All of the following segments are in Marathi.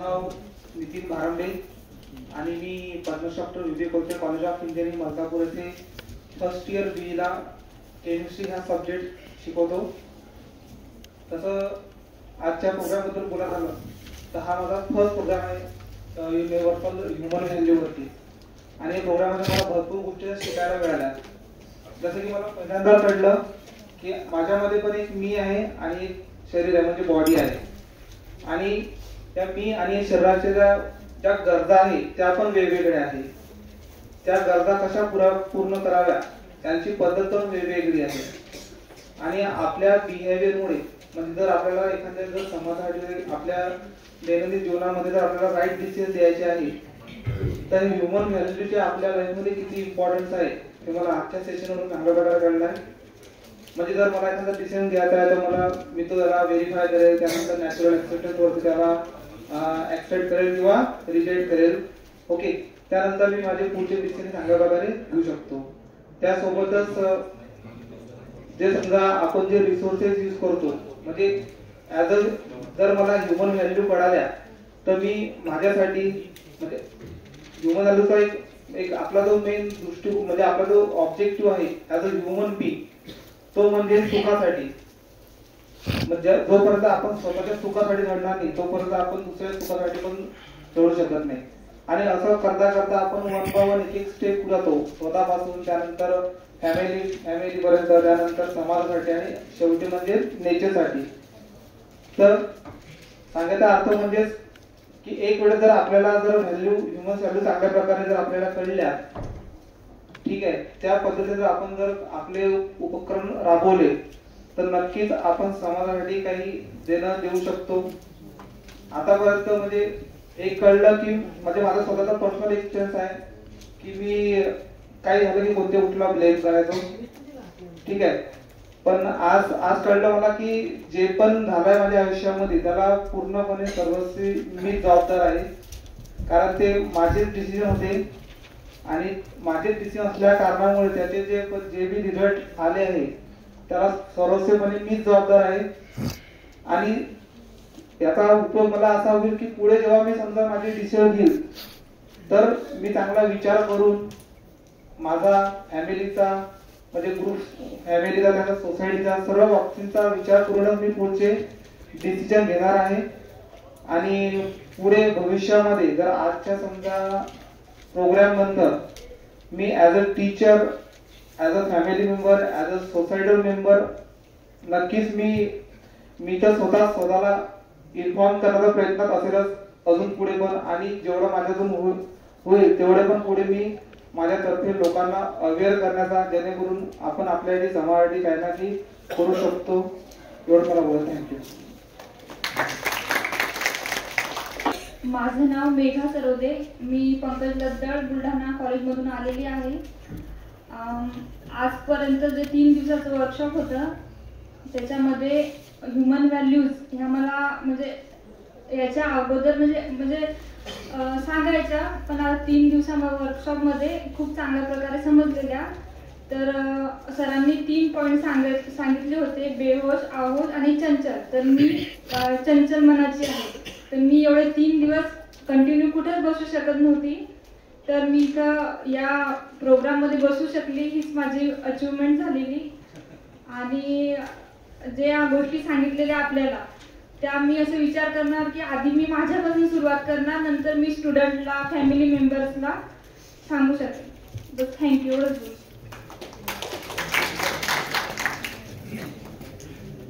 नाव नितीन भारंबे आणि मी पद्मश्री विजय कोळसे कॉलेज ऑफ इंजिनिअरिंग मलकापूर येथे फर्स्ट इयर बी ला केमिस्ट्री हा सब्जेक्ट शिकवतो। तसं आजच्या प्रोग्रामबद्दल बोलायचं झालं तर हा माझा फर्स्ट प्रोग्राम आहे युनिव्हर्सल ह्युमन व्हॅल्यूवरती आणि या प्रोग्राममध्ये मला भरपूर गोष्टी शिकायला मिळाल्या। जसं की मला पहिल्यांदा कळलं की माझ्यामध्ये पण एक मी आहे आणि एक शरीर आहे म्हणजे बॉडी आहे आणि त्या मी आणि शरीराच्या ज्या गरजा आहेत त्या पण वेगवेगळ्या आहेत। त्या गरजा कशा पूर्ण कराव्या त्यांची पद्धत पण वेगवेगळी आहे आणि आपल्या बिहेवियरमुळे म्हणजे जर आपल्याला एखाद्या जर समाजासाठी आपल्या दैनंदिन जीवनामध्ये जर आपल्याला राईट डिसिजन द्यायचे आहे तर ह्युमन व्हॅल्यूचे आपल्या लाईफमध्ये किती इम्पॉर्टन्स आहे हे मला आजच्या सेशनवरून चांगल्या प्रकारे कळलं आहे। म्हणजे जर मला एखादा डिसिजन घ्यायचा आहे तर मी तो त्याला व्हेरीफाय करेल, त्यानंतर नॅचरल ऍक्सेप्टन्स वरती त्याला ऍक्सेप्ट करेल किंवा रिजेक्ट करेल। ओके, त्यानंतर मी माझे पुढचे डिसिजन चांगल्या प्रकारे घेऊ शकतो। त्यासोबतच जे समजा आपण जे रिसोर्सेस यूज करतो म्हणजे ऍज अ जर मला ह्युमन व्हॅल्यू कळाल्या तर मी माझ्यासाठी म्हणजे ह्युमन व्हॅल्यूचा एक आपला जो मेन दृष्टिकोन म्हणजे आपला जो ऑब्जेक्टिव्ह आहे ऍज अ ह्युमन बीइंग तो म्हणजे सुखासाठी। म्हणजे जोपर्यंत आपण स्वतःच्या सुखासाठी झडणार नाही तोपर्यंत आपण दुसऱ्या सुखासाठी पण झडू शकत नाही आणि असं करता करता आपण वन बाय वन एक स्टेप पुढे जातो स्वतःपासून, त्यानंतर फॅमिली पर्यंत, त्यानंतर समाजासाठी आणि शेवटी म्हणजे नेचरसाठी। तर सांगायचा अर्थ म्हणजे की एक वेळ जर आपल्याला जर ह्युमन व्हॅल्यू चांगल्या प्रकारे जर आपल्याला कळल्या ठीक आहे त्या पद्धतीने जर आपण जर आपले उपक्रम राबवले तर नक्कीच आपण समाजासाठी काही देऊ शकतो। आतापर्यंत म्हणजे एक कळलं की म्हणजे माझा स्वतःचा पर्सनल एक्सपिरियन्स आहे की मी काही झालं की कोणत्या गोष्टीला ब्लेम करायचो ठीक आहे, पण आज कळलं मला की जे पण झालंय माझ्या आयुष्यामध्ये त्याला पूर्णपणे सर्वस्वी मी जबाबदार आहे कारण ते माझेच डिसिजन होते आणि माझे डिसिजन असल्या कारणामुळे त्याचे जे भी रिझल्ट आले आहे त्याला सर्वस्वीपणे मीच जबाबदार आहे आणि याचा उपयोग मला असा होईल की पुढे जेव्हा मी समजा माझे डिसिजन घेईल तर मी चांगला विचार करून माझा फॅमिलीचा म्हणजे ग्रुप फॅमिलीचा त्याचा सोसायटीचा सर्व बाबतींचा विचार करूनच मी पुढचे डिसिजन घेणार आहे आणि पुढे भविष्यामध्ये जर आजच्या समजा प्रोग्राम नंतर मी as a teacher, as a family member, as a societal member नक्कीच मी तर स्वतःला इन्फॉर्म करण्याचा प्रयत्न असेलच अजून पुढे पण आणि जेवढं माझ्यातून होईल तेवढे पण पुढे मी माझ्यातर्फे लोकांना अवेअर करण्याचा जेणेकरून आपण आपल्यासाठी समाजासाठी काही ना काही करू शकतो एवढं मला बोलत। थँक्यू। माझं नाव मेघा सरोदे, मी पंकज लद्दळ बुलढाणा कॉलेजमधून आलेली आहे। आजपर्यंत जे 3 दिवसाचं वर्कशॉप होतं त्याच्यामध्ये ह्युमन व्हॅल्यूज ह्या मला म्हणजे याच्या अगोदर म्हणजे सांगायच्या पण आता 3 दिवसांमध्ये वर्कशॉपमध्ये खूप चांगल्या प्रकारे समजलेल्या। तर सरांनी 3 पॉइंट सांगितले होते, बेहोश, आहोश आणि चंचल। तर मी चंचल मनाची आहे तर मी एवढे 3 दिवस कंटिन्यू कुठेच बसू शकत नव्हती तर मी इथं या प्रोग्राममध्ये बसू शकली हीच माझी अचिव्हमेंट झालेली। आणि जे या गोष्टी सांगितलेल्या आपल्याला त्या मी असं विचार करणार की आधी मी माझ्यापासून सुरुवात करणार नंतर मी स्टुडंटला फॅमिली मेंबर्सला सांगू शकेन। बस थँक्यू एवढंच।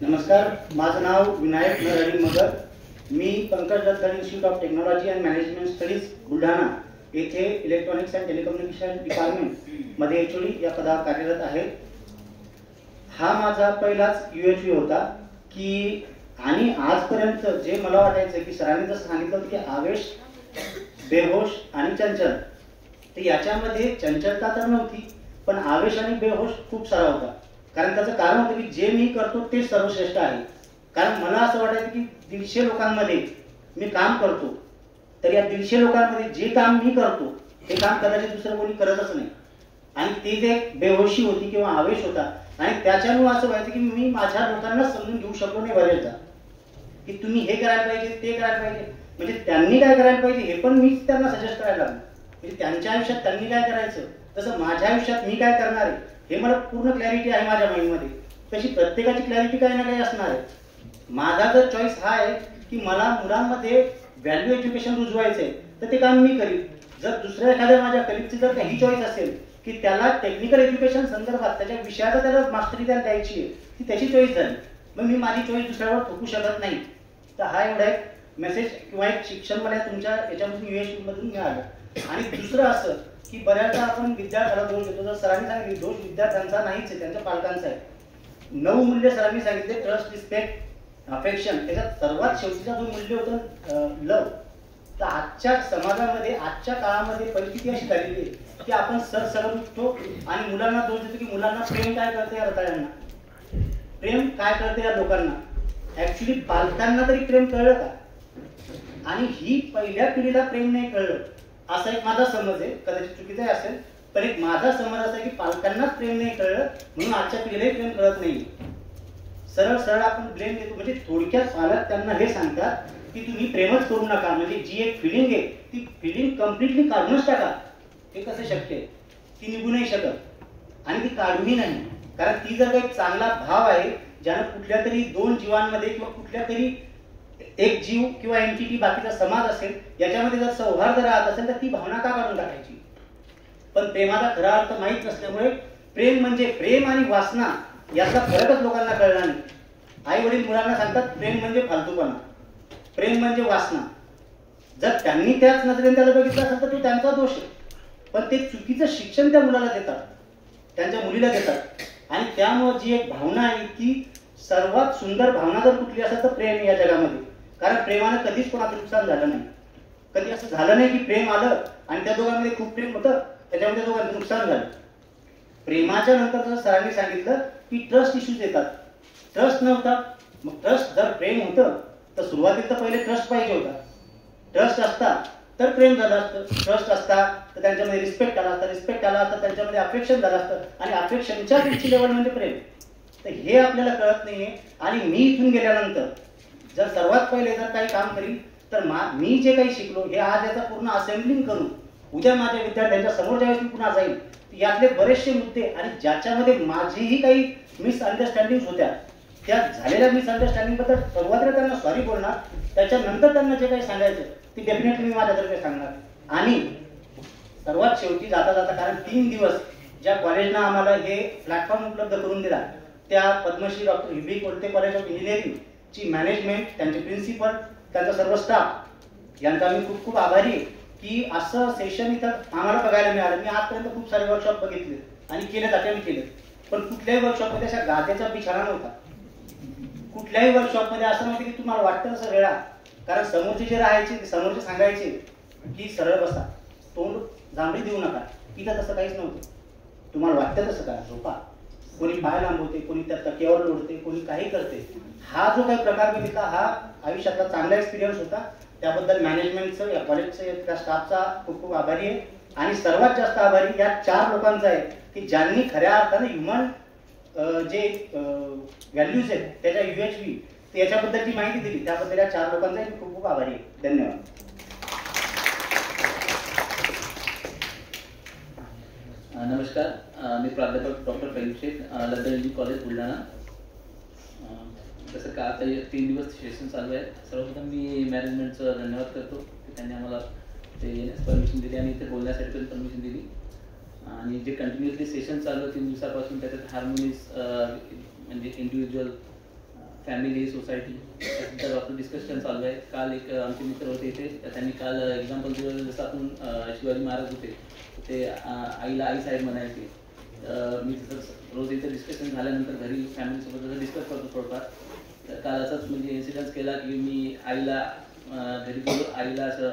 नमस्कार, माझं नाव विनायक नरहरी मगर, मी Pankaj Laddhad institute of technology and management studies Buldhana येथे इलेक्ट्रॉनिक्स अँड टेलिकम्युनिकेशन डिपार्टमेंट मध्ये एचओडी या पदावर कार्यरत आहे। हा माझा पहिलाच UHV होता की आणि आजपर्यंत जे मला वाटायचं की सरांनी जसं सांगितलं होतं की आवेश, बेहोश आणि चंचल, तर याच्यामध्ये चंचलता तर नव्हती पण आवेश आणि बेहोश खूप सारा होता। कारण त्याचं कारण होतं की जे मी करतो ते सर्वश्रेष्ठ आहे। कारण मला असं वाटायचं की 150 लोकांमध्ये मी काम करतो तर या 150 लोकांमध्ये जे काम मी करतो ते काम कदाचित दुसरं कोणी करतच नाही आणि ती जे बेहोशी होती किंवा आवेश होता आणि त्याच्यामुळे असं व्हायचं की मी माझ्या लोकांना समजून घेऊ शकलो नाही बरेचदा की तुम्ही हे करायला पाहिजे ते करायला पाहिजे म्हणजे त्यांनी काय करायला पाहिजे हे पण मीच त्यांना सजेस्ट करायला लागलो. म्हणजे त्यांच्या आयुष्यात त्यांनी काय करायचं, तसं माझ्या आयुष्यात मी काय करणार आहे हे मला पूर्ण क्लॅरिटी आहे माझ्या माइंडमध्ये. तशी प्रत्येकाची क्लॅरिटी काही ना काही असणार आहे. माझा जर चॉईस हा आहे की मला मुलांमध्ये व्हॅल्यू एज्युकेशन रुजवायचं आहे तर ते काम मी करीन. जर दुसऱ्या एखाद्या माझ्या कलिगची जर काही चॉईस असेल की त्याला टेक्निकल एज्युकेशन संदर्भात त्याच्या विषयाचा त्याला मास्टरी त्याला द्यायची आहे, ती त्याची चॉईस झाली, मग मी माझी चॉईस दुसऱ्यावर थोपू शकत नाही. तर हा एवढा एक मेसेज किंवा एक शिक्षण मला तुमच्या याच्यामधून UH मधून मिळालं. आणि दुसरं असं की बऱ्याचदा आपण विद्यार्थ्याला दोष देतो. जर सरांनी सांगितले दोष विद्यार्थ्यांचा नाहीच आहे, त्यांच्या पालकांचा आहे. 9 मूल्य सरांनी सांगितले, ट्रस्ट, रिस्पेक्ट, अफेक्शन. त्याच्यात सर्वात शेवटीचा जो मूल्य होतं लव. तर आजच्या समाजामध्ये आजच्या काळामध्ये परिस्थिती अशी झालेली आहे की आपण सरसकट उठतो आणि मुलांना दोष देतो की मुलांना प्रेम काय कळते या रताळ्यांना, प्रेम काय कळते या लोकांना. ऍक्च्युली पालकांना तरी प्रेम कळलं का? आणि ही पहिल्या पिढीला प्रेम नाही कळलं असा एक माझा समज आहे. कदाचित चुकीचा असेल पण एक माझा समज असा आहे की पालकांनाच प्रेम नाही कळलं म्हणून आजच्या पिढीलाही प्रेम कळत नाही. सरळ सरळ आपण ब्लेम देतो. म्हणजे थोडक्यात पालक त्यांना हे सांगतात की तुम्ही प्रेमच करू नका, म्हणजे जी एक फिलिंग आहे ती फिलिंग कम्प्लिटली काढूनच टाका. हे कसं शक्य आहे? ती निघू नाही शकत आणि ती काढूही नाही. कारण ती जर काही चांगला भाव आहे ज्यानं कुठल्या तरी 2 जीवांमध्ये किंवा कुठल्या तरी एक जीव किंवा एंटिटी बाकीचा समाज असेल याच्यामध्ये जर सौहार्द राहत असेल तर ती भावना का काढून टाकायची? पण प्रेमाचा खरा अर्थ माहीत नसल्यामुळे प्रेम म्हणजे प्रेम आणि वासना यातला फरकच लोकांना कळला नाही. आई वडील मुलांना सांगतात प्रेम म्हणजे फालतूपणा, प्रेम म्हणजे वासना. जर त्यांनी त्याच नजरेने त्याला बघितलं असेल तर तो त्यांचा दोष आहे. पण ते चुकीचं शिक्षण त्या मुलाला देतात, त्यांच्या मुलीला देतात. आणि त्यामुळे जी एक भावना आहे ती सर्वात सुंदर भावना जर कुठली असेल तर प्रेम या जगामध्ये. कारण प्रेमानं कधीच कोणाचं नुकसान झालं नाही. कधी असं झालं नाही की प्रेम आलं आणि त्या दोघांमध्ये खूप प्रेम होतं त्याच्यामध्ये दोघांचं नुकसान झालं. प्रेमाच्या नंतर जर सरांनी सांगितलं की ट्रस्ट इश्यूज येतात. ट्रस्ट नव्हता, मग ट्रस्ट जर प्रेम होतं तर सुरुवातीला तर पहिले ट्रस्ट पाहिजे होता. ट्रस्ट असता तर प्रेम झालं असतं, ट्रस्ट असता तर त्यांच्यामध्ये रिस्पेक्ट आला असता, रिस्पेक्ट आला असता त्यांच्यामध्ये अफेक्शन झालं असतं आणि अफेक्शनच्या पुढची लेवल म्हणजे प्रेम. तर हे आपल्याला कळत नाहीये. आणि मी इथून गेल्यानंतर जर सर्वात पहिले जर काही काम करीन तर मी जे काही शिकलो हे आज याचा पूर्ण असेंब्लिंग करून उद्या माझ्या विद्यार्थ्यांच्या समोर ज्यावेळेस मी पुन्हा जाईल यातले बरेचसे मुद्दे आणि ज्याच्यामध्ये माझीही काही मिसअंडरस्टँडिंग होत्या त्या झालेल्या मिसअंडरस्टँडिंग बद्दल सुरुवातीला त्यांना सॉरी बोलणार, त्याच्यानंतर त्यांना जे काही सांगायचं ते डेफिनेटली मी माझ्यातर्फे सांगणार. आणि सर्वात शेवटी जाता जाता कारण 3 दिवस ज्या कॉलेजनं आम्हाला हे प्लॅटफॉर्म उपलब्ध करून दिला त्या Padmashri doctor UB Kolte college of engineering ची मॅनेजमेंट, त्यांचे प्रिन्सिपल, त्यांचा सर्व स्टाफ यांचा मी खूप खूप आभारी आहे की असं सेशन इथं आम्हाला बघायला मिळालं. मी आजपर्यंत खूप सारे वर्कशॉप बघितले आणि केलेत, अटेम्प्ट केले, पण कुठल्याही वर्कशॉपमध्ये अशा गाद्याचा बिछाना नव्हता. कुठल्याही वर्कशॉपमध्ये असं नव्हतं की तुम्हाला वाटतं तसं वेळा. कारण समोरचे जे राहायचे ते समोरचे सांगायचे की सरळ बसा, तोंड जांभळी देऊ नका. इथं तसं काहीच नव्हतं. तुम्हाला वाटतं तसं काय झोपा. कोणी पाय लांबवते, कोणी त्या तक्यावर लोळते, कोणी काही करते. हा जो काही प्रकार बघितला हा आयुष्यातला चांगला एक्सपिरियन्स होता. त्याबद्दल मॅनेजमेंटचं, या कॉलेजचं, त्या स्टाफचा खूप खूप आभारी आहे. आणि सर्वात जास्त आभारी या 4 लोकांचा आहे की ज्यांनी खऱ्या अर्थाने ह्युमन जे व्हॅल्यूज आहेत त्याच्या UHV याच्याबद्दलची माहिती दिली, त्याबद्दल या 4 लोकांचा खूप खूप आभारी आहे. धन्यवाद. नमस्कार, मी प्राध्यापक doctor Faiz Shaikh, London college Buldhana. जसं का आता 3 दिवस सेशन चालू आहे. सर्वप्रथम मी मॅनेजमेंटचं धन्यवाद करतो की त्यांनी आम्हाला ते येण्यास परमिशन दिली आणि इथे बोलण्यासाठी पण परमिशन दिली. आणि जे कंटिन्युअसली सेशन चालू आहे 3 दिवसापासून त्याच्यात हार्मोनीज म्हणजे इंडिव्हिज्युअल, फॅमिली, सोसायटी त्याबद्दल आपलं डिस्कशन चालू आहे. काल एक आमचे मित्र होते इथे, त्यांनी काल एक्झाम्पल दिलं जसं आपण शिवाजी महाराज होते ते आईला आई साहेब म्हणायचे. मी तसंच रोज इथे डिस्कशन झाल्यानंतर घरी फॅमिलीसोबत जसं डिस्कस करतो थोडंफार, तर काल असंच म्हणजे इन्सिडन्स केला की मी आईला घरी गेलो, आईला असं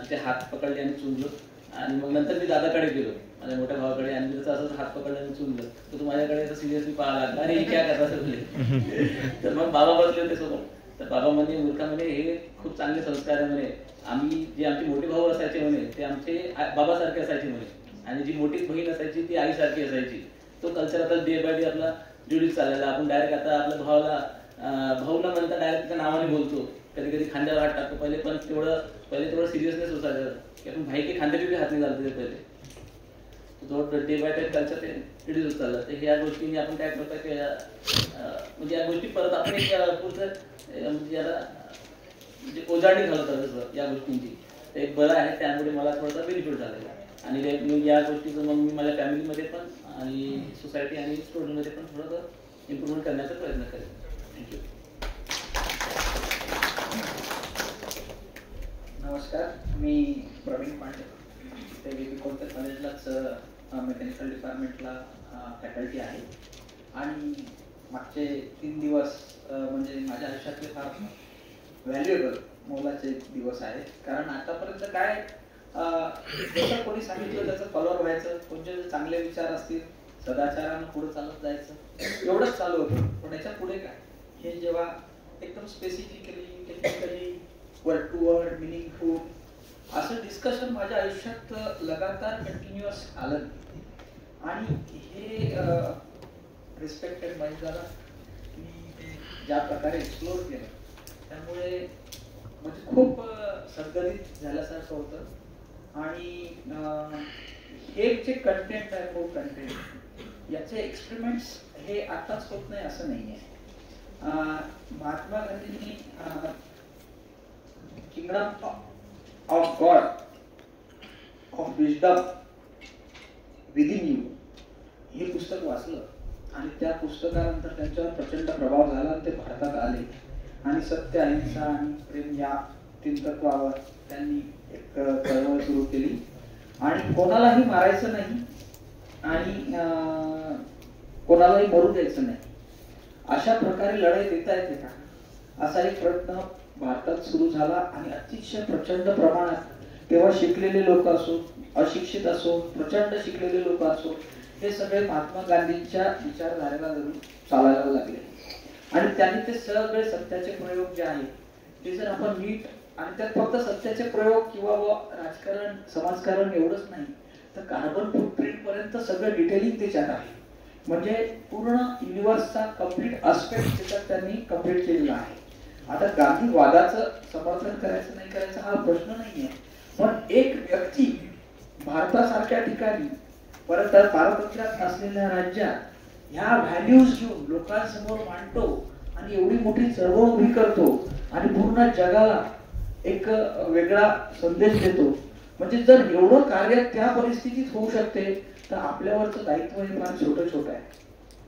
तिचे हात पकडले आणि चुंबलो. आणि मग नंतर मी दादाकडे गेलो, माझ्या मोठ्या भावाकडे, आणि त्याचा असंच हात पकडला आणि चुंबलं. तर तू माझ्याकडे असं सिरियसली पाहायला लागला, अरे क्या करता सगळे. तर मग बाबा बसले होते सोबत. तर बाबा म्हणे, मूर्खा म्हणे, हे खूप चांगले संस्कार आहे म्हणे. आम्ही जे आमचे मोठे भाऊ असायचे म्हणे ते आमचे बाबासारखे असायचे म्हणे, आणि जी मोठी बहीण असायची ती आईसारखी असायची. तो कल्चर आता डे बाय डे आपला जुळीत चाललेला. आपण डायरेक्ट आता आपल्या भावाला भाऊ न म्हणता डायरेक्ट त्याच्या नावाने बोलतो. कधी कधी खांद्यावर हात टाकतो पहिले तेवढं सिरियसनेस असायचं की आपण भाई की खांद्यावर हात नाही घालतो ते पहिले तो डे बाय डे कल्चर ते रिड्यूस होत चाललं. तर ह्या गोष्टींनी आपण काय करतो की म्हणजे या गोष्टी परत आपण एक पुढचं म्हणजे याला म्हणजे ओजाडी घालत आलं या गोष्टींची. ते एक बरं आहे, त्यामुळे मला थोडासा बेनिफिट झालेला आहे. आणि मी या गोष्टीचं मग मी माझ्या फॅमिलीमध्ये पण आणि सोसायटी आणि स्टुडंटमध्ये पण थोडंसं इम्प्रूव्हमेंट करण्याचा प्रयत्न करेन. थँक्यू. नमस्कार, मी प्रवीण पांडे, ते बी कोणत्या कॉलेजलाच मेकॅनिकल डिपार्टमेंटला फॅकल्टी आहे. आणि मागचे 3 दिवस म्हणजे माझ्या आयुष्यातले फार व्हॅल्युएबल मोलाचे दिवस आहेत. कारण आतापर्यंत काय जसं कोणी सांगितलं त्याचं फॉलोअर व्हायचं, कोणते चांगले विचार असतील सदाचारानं पुढे चालत जायचं, एवढंच चालू होतं. पण याच्या पुढे काय हे जेव्हा एकदम specifically technically word to word meaningful असं डिस्कशन माझ्या आयुष्यात लगातार कंटिन्युअस आलं. आणि हे रिस्पेक्टेड माहिती झालं मी ते ज्या प्रकारे एक्सप्लोर केलं त्यामुळे म्हणजे खूप सद्गदित झाल्यासारखं होतं. आणि हे जे कंटेंट आहे खूप कंटेंट याचे एक्सपेरिमेंट्स हे आताच होत नाही असं नाही आहे. महात्मा गांधींनी kingdom of God of wisdom within you हे पुस्तक वाचलं आणि त्या पुस्तकानंतर त्यांच्यावर प्रचंड प्रभाव झाला आणि ते भारतात आले आणि सत्य, अहिंसा आणि प्रेम या 3 तत्वावर त्यांनी एक चळवळ सुरू केली. आणि कोणालाही मारायचं नाही आणि कोणालाही मरू द्यायचं नाही अशा प्रकारे लढाई देता येते का असा एक प्रयत्न भारतात सुरू झाला. आणि अतिशय प्रचंड प्रमाणात तेव्हा शिकलेले लोक असो, अशिक्षित असो, प्रचंड शिकलेले लोक असो, हे सगळे महात्मा गांधींच्या विचारधारेला धरून चालायला लागले. आणि त्यांनी ते सगळे सत्याचे प्रयोग जे आहेत ते जर आपण नीट आणि त्यात फक्त सत्याचे प्रयोग किंवा राजकारण समाजकारण एवढंच नाही तर कार्बन फुटप्रिंट पर्यंत सगळं डिटेलिंग त्याच्यात आहे. म्हणजे पूर्ण युनिव्हर्सचा कम्प्लीट आस्पेक्ट त्याच्यात त्यांनी कम्प्लीट केलेला आहे. आता गांधीवादाचं समर्थन करायचं नाही करायचं हा प्रश्न नाहीये, पण एक व्यक्ती भारतासारख्या ठिकाणी परत पारतंत्र्यात असलेल्या राज्यात ह्या व्हॅल्यूज घेऊन लोकांसमोर मांडतो आणि एवढी मोठी चळवळ उभी करतो आणि पूर्ण जगाला एक वेगळा संदेश देतो. म्हणजे जर एवढं कार्य त्या परिस्थितीत होऊ शकते तर आपल्यावरचं दायित्व हे फार छोटं आहे.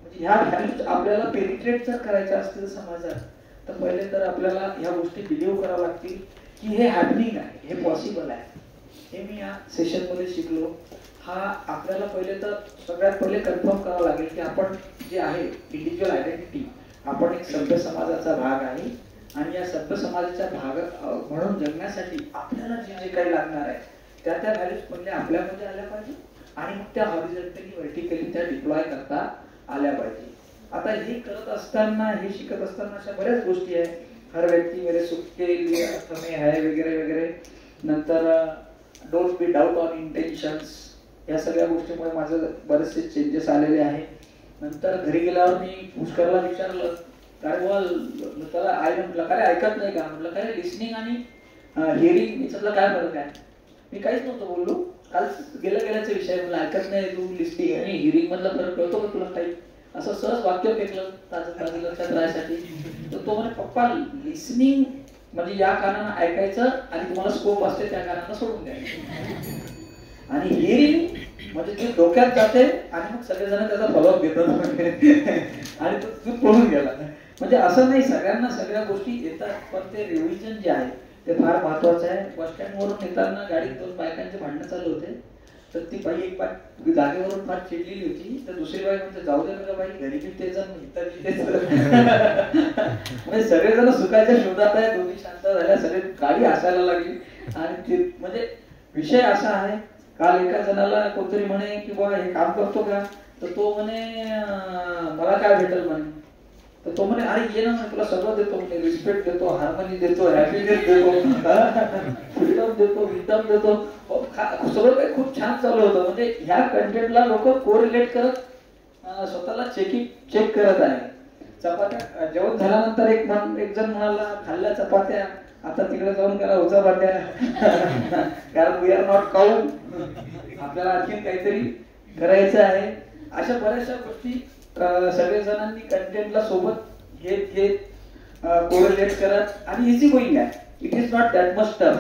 म्हणजे ह्या व्हॅल्यूज आपल्याला पेनिट्रेट जर करायच्या असतील समाजात तर पहिले तर आपल्याला ह्या गोष्टी बिलीव्ह कराव्या लागतील की हे हॅपनिंग आहे, हे पॉसिबल आहे. हे मी या सेशनमध्ये शिकलो. हा आपल्याला पहिले तर सगळ्यात पहिले कन्फर्म करावं लागेल की आपण जे आहे इंडिव्हिज्युअल आयडेंटिटी आपण एक सभ्य समाजाचा भाग आहे आणि या सभ्य समाजाचा भाग म्हणून जगण्यासाठी आपल्याला जे जे काही लागणार आहे त्या व्हॅल्यूज पहिले आपल्यामध्ये आल्या पाहिजे आणि मग त्या हॉरिझॉन्टली व्हर्टिकली त्या डिप्लॉय करता आल्या पाहिजे. आता हे करत असताना हे शिकत असताना अशा बऱ्याच गोष्टी आहेत. हर व्यक्ती मेरे सुख के लिए अर्थ में है वगैरे वगैरे. नंतर don't be doubt on intentions या सगळ्या गोष्टीमुळे माझं बरेचसे चेंजेस आलेले आहे. नंतर घरी गेल्यावर मी पुष्करला विचारलं काय बोल त्याला आई म्हटलं काय ऐकत नाही का, म्हटलं काय लिसनिंग आणि हिअरिंग याच्यातला काय फरक आहे. मी काहीच नव्हतं बोललो. काल गेल्याचा विषय म्हणलं ऐकत नाही तू, लिसनिंग आणि हिअरिंग मधला फरक कळतो का तुला काही, असं सहज वाक्य फेकलं ताजं लक्षात राहण्यासाठी. तर तो म्हणे पप्पा लिसनिंग म्हणजे या कानानं ऐकायचं आणि तुम्हाला स्कोप असते त्या कानानं सोडून द्यायचं, आणि हिअरिंग म्हणजे ते डोक्यात जाते आणि मग सगळेजण त्याचा फॉलोअप घेतात आणि तो पळून गेला. म्हणजे असं नाही सगळ्यांना सगळ्या गोष्टी येतात, पण ते रिव्हिजन जे आहे ते फार महत्वाचं आहे. बस स्टँड वरून येताना गाडीत 2 बायकांचे भांडणं चालू होते. तर ती बाई एक बाई जागेवरून फार चिडलेली होती. तर दुसरी बाई म्हणजे जाऊ दे का बाई, घरी बी तेच म्हणजे सगळेजण सुखाच्या शोधात आहे. दोन्ही शांत झाल्या, सगळे गाडी हसायला लागली. आणि म्हणजे विषय असा आहे, काल एका जणाला कोणतरी म्हणे की बा हे काम करतो का, तर तो म्हणे मला काय भेटेल म्हणे. तर तो म्हणे अरे ये ना, तुला सगळं देतो म्हणे, रिस्पेक्ट देतो, हार्मनी देतो, हॅपीनेस देतो, फ्रीडम देतो, विडम देतो, सगळं काही खूप छान चालू होतं. म्हणजे ह्या कंटेंटला लोक कोरिलेट करत स्वतःला चेक करत आहे. चपात्या जेवण झाल्यानंतर एक जण म्हणाला खाल्ल्या चपात्या, आता तिकडे जाऊन करा उचा पाट्या कारण वी आर नॉट काऊ, आपल्याला आणखीन काहीतरी करायचं आहे. अशा बऱ्याचशा गोष्टी सगळेजणांनी कंटेंटला सोबत घेत कोरिलेट करत आणि इझी गोईंग आहे. It is not that much tough.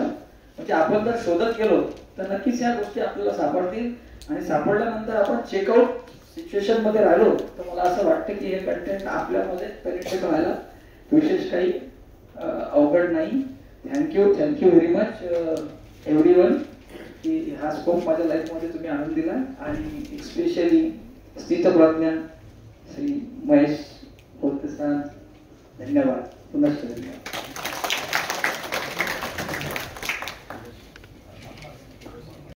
म्हणजे आपण जर शोधत गेलो तर नक्कीच या गोष्टी आपल्याला सापडतील आणि सापडल्यानंतर आपण चेकआउट सिच्युएशन मध्ये राहिलो तर मला असं वाटतं की हे कंटेंट आपल्यामध्ये पेनिट्रेट व्हायला विशेष काही अवघड नाही. थँक्यू व्हेरी मच एव्हरीवन की हा स्कोप माझ्या लाईफमध्ये तुम्ही आणून दिला आणि स्पेशली स्थितप्रज्ञ श्री महेश बोलते सर, धन्यवाद. पुनश्च धन्यवाद.